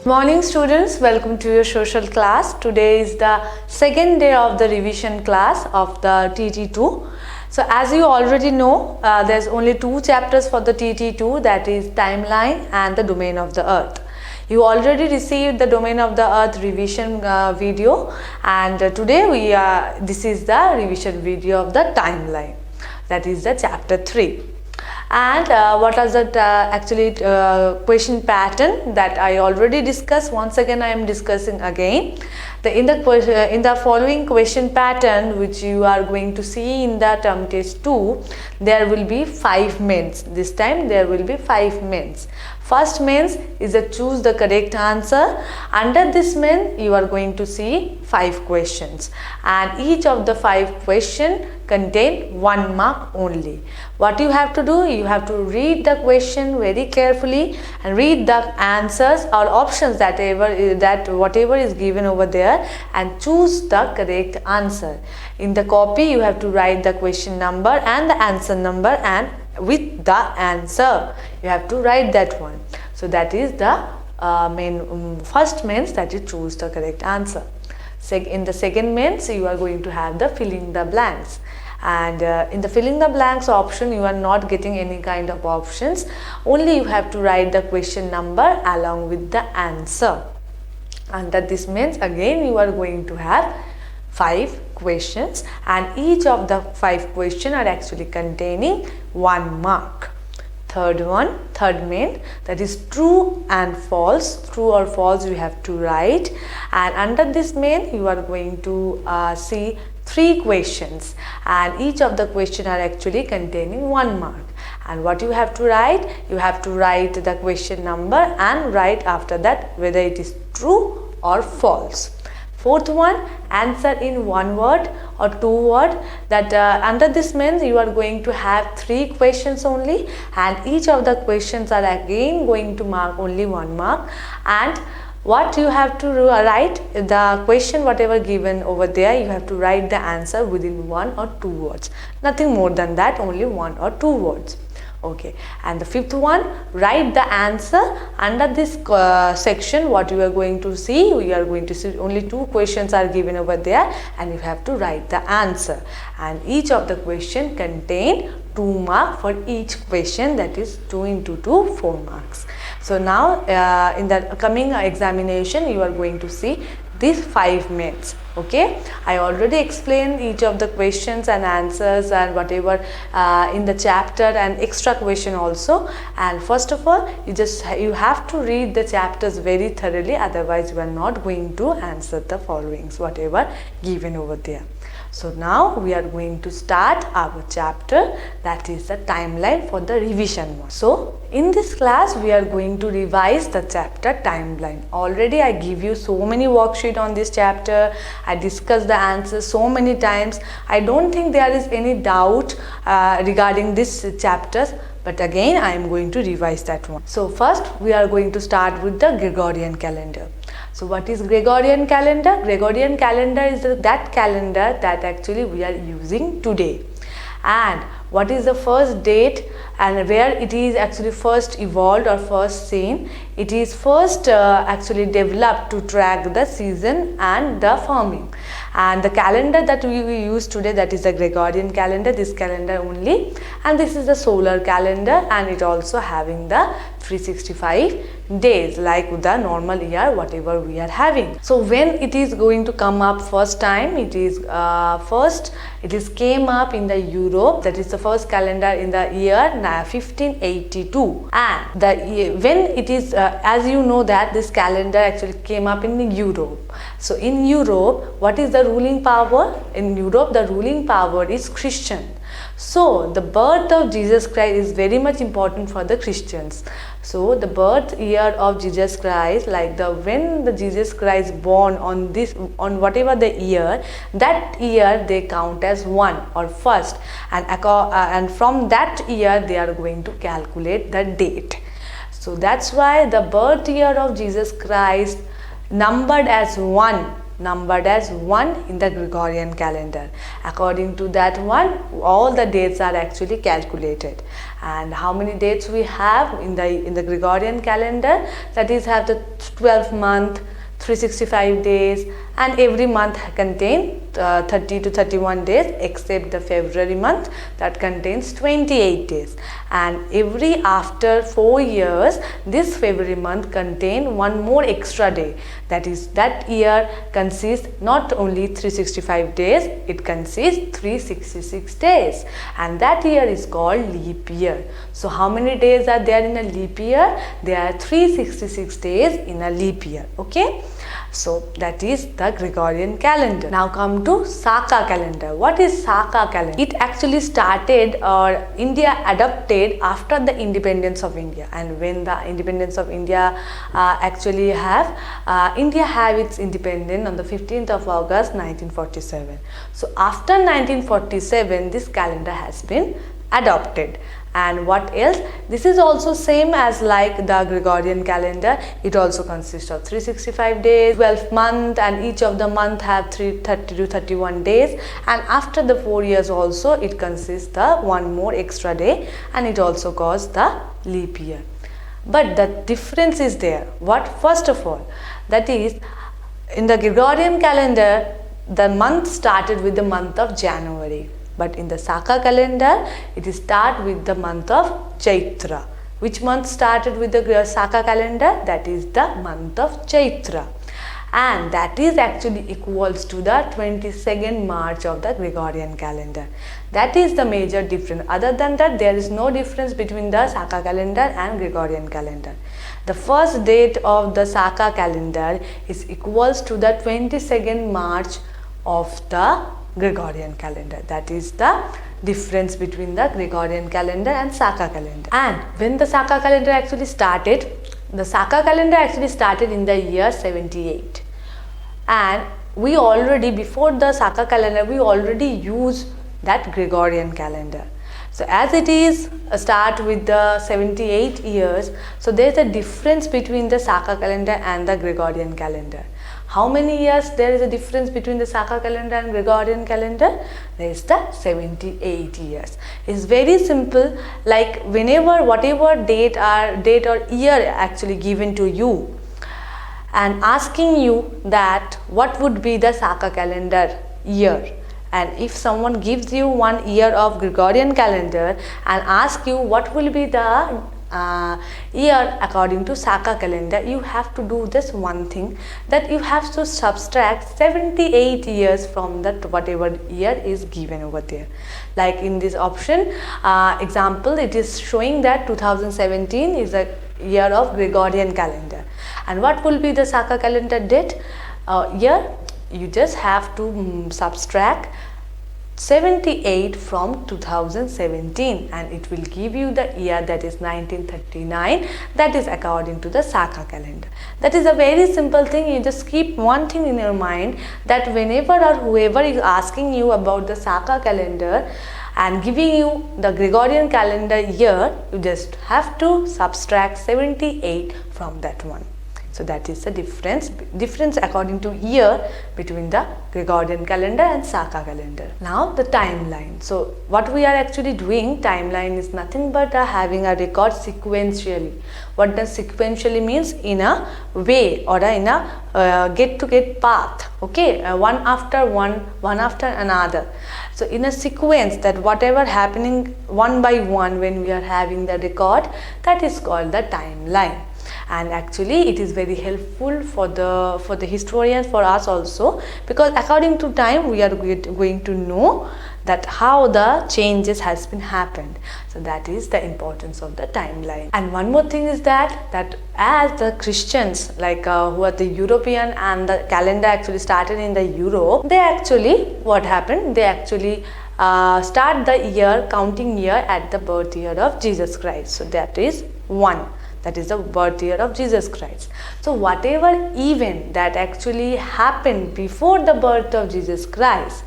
Morning students, welcome to your social class. Today is the second day of the revision class of the TT2. So as you already know, there's only two chapters for the TT2, that is timeline and the domain of the earth. You already received the domain of the earth revision video, and today this is the revision video of the timeline, that is the chapter 3. And what are the question pattern that I already discussed. Once again I am discussing again. In the following question pattern, which you are going to see in the term test 2, there will be 5 mains. This time there will be 5 mains. First mains is a choose the correct answer. Under this main you are going to see 5 questions, and each of the 5 questions contain 1 mark only. What you have to do, you have to read the question very carefully and read the answers or options whatever is given over there, and choose the correct answer. In the copy you have to write the question number and the answer number, and with the answer you have to write that one. So that is the first mains, that is choose the correct answer. In the second mains you are going to have the filling the blanks, and in the filling the blanks option you are not getting any kind of options, only you have to write the question number along with the answer. And that this means again you are going to have 5 questions, and each of the 5 questions are actually containing 1 mark. Third main, that is true and false. True or false you have to write, and under this main you are going to see 3 questions, and each of the question are actually containing 1 mark. And what you have to write, you have to write the question number and write after that whether it is true or false. Fourth one, answer in 1 word or 2 word. That under this means you are going to have 3 questions only, and each of the questions are again going to mark only 1 mark. And what you have to write, the question whatever given over there, you have to write the answer within 1 or 2 words. Nothing more than that, only 1 or 2 words. Okay, and the fifth one, write the answer. Under this section what you are going to see, only 2 questions are given over there, and you have to write the answer, and each of the question contain 2 marks for each question, that is 2 into 2, 4 marks. So now in the coming examination you are going to see these 5 mains. Okay, I already explained each of the questions and answers and whatever in the chapter, and extra question also. And first of all you have to read the chapters very thoroughly, otherwise you are not going to answer the followings whatever given over there. So now we are going to start our chapter, that is the timeline for the revision one. So in this class we are going to revise the chapter timeline. Already I give you so many worksheets on this chapter. I discussed the answers so many times. I don't think there is any doubt regarding this chapters, but again I am going to revise that one. So first we are going to start with the Gregorian calendar. So what is Gregorian calendar? Gregorian calendar is that calendar that actually we are using today. And what is the first date and where it is actually first evolved or first seen? It is first actually developed to track the season and the farming. And the calendar that we use today, that is the Gregorian calendar, this calendar only. And this is the solar calendar, and it also having the 365 days like the normal year whatever we are having. So when it is going to come up first time, it is came up in the Europe, that is the first calendar in the year 1582. And when it is as you know that this calendar actually came up in Europe. So in Europe, what is the ruling power? In Europe the ruling power is Christian. So the birth of Jesus Christ is very much important for the Christians. So the birth year of Jesus Christ, like when the Jesus Christ born on whatever the year, that year they count as 1 or first, and from that year they are going to calculate the date. So that's why the birth year of Jesus Christ numbered as 1 numbered as 1 in the Gregorian calendar. According to that one, all the dates are actually calculated. And how many dates we have in the Gregorian calendar? That is, have the 12 month, 365 days, and every month contain 30 to 31 days, except the February month that contains 28 days. And every after 4 years, this February month contain one more extra day. That is, that year consists not only 365 days, it consists 366 days, and that year is called leap year. So how many days are there in a leap year? There are 366 days in a leap year. Okay, so that is the Gregorian calendar. Now come to Saka calendar. What is Saka calendar? It actually started, or India adopted after the independence of India. And when the independence of India India have its independence on the 15th of August 1947. So after 1947, this calendar has been adopted. And what else? This is also same as like the Gregorian calendar. It also consists of 365 days, 12 months, and each of the month have 30 to 31 days. And after the 4 years also, it consists the one more extra day, and it also calls the leap year. But the difference is there. What? First of all, that is, in the Gregorian calendar, the month started with the month of January. But in the Saka calendar, it is start with the month of Chaitra. Which month started with the Saka calendar? That is the month of Chaitra. And that is actually equals to the 22nd March of the Gregorian calendar. That is the major difference. Other than that, there is no difference between the Saka calendar and Gregorian calendar. The first date of the Saka calendar is equals to the 22nd March of the Gregorian calendar. That is the difference between the Gregorian calendar and Saka calendar. And when the Saka calendar actually started, the Saka calendar actually started in the year 78. And we already, before the Saka calendar, we already use that Gregorian calendar. So as it is start with the 78 years, so there is a difference between the Saka calendar and the Gregorian calendar. How many years there is a difference between the Saka calendar and Gregorian calendar? There is the 78 years. It's very simple, like whenever whatever date or year actually given to you and asking you that what would be the Saka calendar year. And if someone gives you 1 year of Gregorian calendar and ask you what will be the year according to Saka calendar, you have to do this one thing, that you have to subtract 78 years from that whatever year is given over there. Like in this option example, it is showing that 2017 is a year of Gregorian calendar. And what will be the Saka calendar date year? You just have to subtract 78 from 2017, and it will give you the year, that is 1939. That is according to the Saka calendar. That is a very simple thing. You just keep one thing in your mind, that whenever or whoever is asking you about the Saka calendar and giving you the Gregorian calendar year, you just have to subtract 78 from that one. So that is the difference according to year between the Gregorian calendar and Saka calendar. Now the timeline. So what we are actually doing, timeline is nothing but having a record sequentially. What does sequentially means? In a way, or in a get path. Okay, one after another. So in a sequence, that whatever happening one by one when we are having the record, that is called the timeline. And actually it is very helpful for the historians, for us also, because according to time we are going to know that how the changes has been happened. So that is the importance of the timeline. And one more thing is that as the Christians, like who are the European, and the calendar actually started in the Europe, they actually, what happened, they actually start the year, counting year at the birth year of Jesus Christ. So that is 1. That is the birth year of Jesus Christ. So whatever event that actually happened before the birth of Jesus Christ,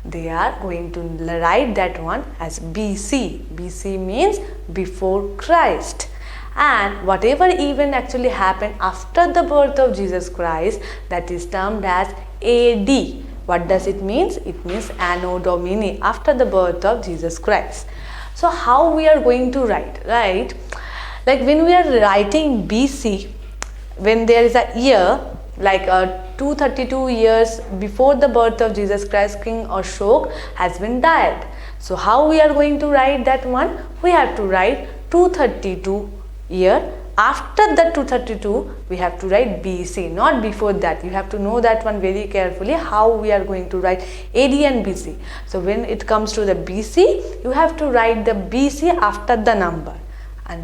they are going to write that one as BC. BC means before Christ. And whatever event actually happened after the birth of Jesus Christ, that is termed as AD. What does it means? It means Anno Domini, after the birth of Jesus Christ. So how we are going to write, right? Like when we are writing BC, when there is a year like 232 years before the birth of Jesus Christ, King Ashok has been died. So how we are going to write that one? We have to write 232 year. After the 232 we have to write BC, not before that. You have to know that one very carefully, how we are going to write AD and BC. So when it comes to the BC, you have to write the BC after the number.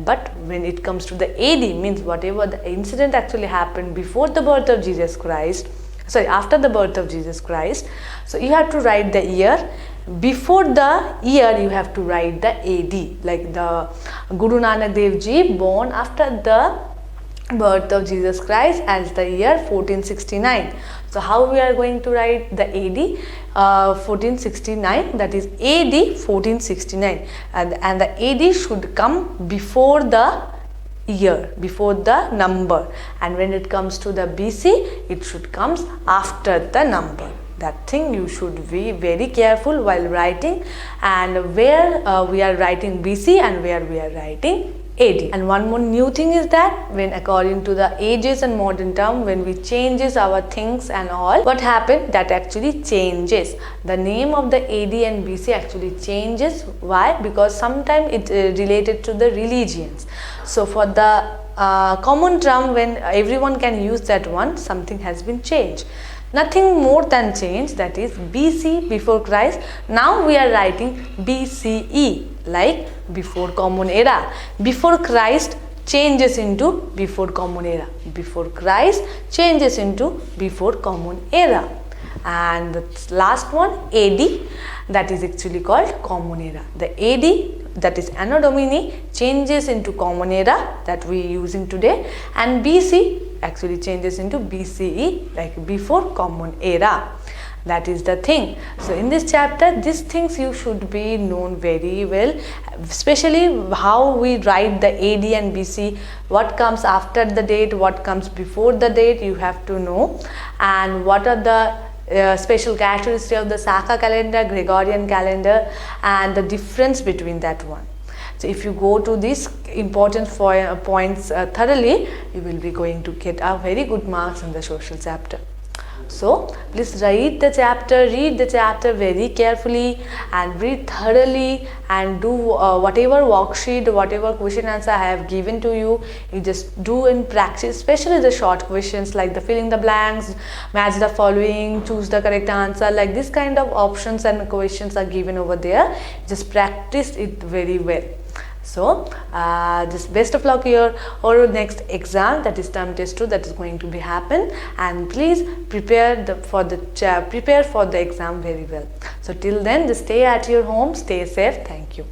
But when it comes to the AD, means whatever the incident actually happened before the birth of Jesus Christ, after the birth of Jesus Christ, so you have to write the year. Before the year you have to write the AD, like the Guru Nanak Dev Ji born after the birth of Jesus Christ as the year 1469. So how we are going to write the AD 1469, that is AD 1469, and the AD should come before the year, before the number, and when it comes to the BC, it should comes after the number. That thing you should be very careful while writing, and where we are writing BC and where we are writing AD. And one more new thing is that when according to the ages and modern term, when we changes our things and all, what happened? That actually changes. The name of the AD and BC actually changes. Why? Because sometimes it related to the religions. So for the common term, when everyone can use that one, something has been changed. Nothing more than change, that is BC, before Christ. Now we are writing BCE, like before common era. Before Christ changes into before common era. Before Christ changes into before common era. And the last one, AD, that is actually called common era. The AD, that is Anno Domini, changes into common era that we using today, and BC actually changes into BCE, like before common era. That is the thing. So in this chapter, these things you should be known very well, especially how we write the AD and BC, what comes after the date, what comes before the date, you have to know, and what are the special characteristics of the Saka calendar, Gregorian calendar, and the difference between that one. So if you go to these important points thoroughly, you will be going to get a very good marks in the social chapter. So please read the chapter very carefully and read thoroughly, and do whatever worksheet, whatever question answer I have given to you, you just do in practice, especially the short questions like the filling the blanks, match the following, choose the correct answer, like this kind of options and questions are given over there. Just practice it very well. So just best of luck here or next exam, that is term test 2, that is going to be happen, and please prepare for the exam very well. So till then, just stay at your home, stay safe. Thank you.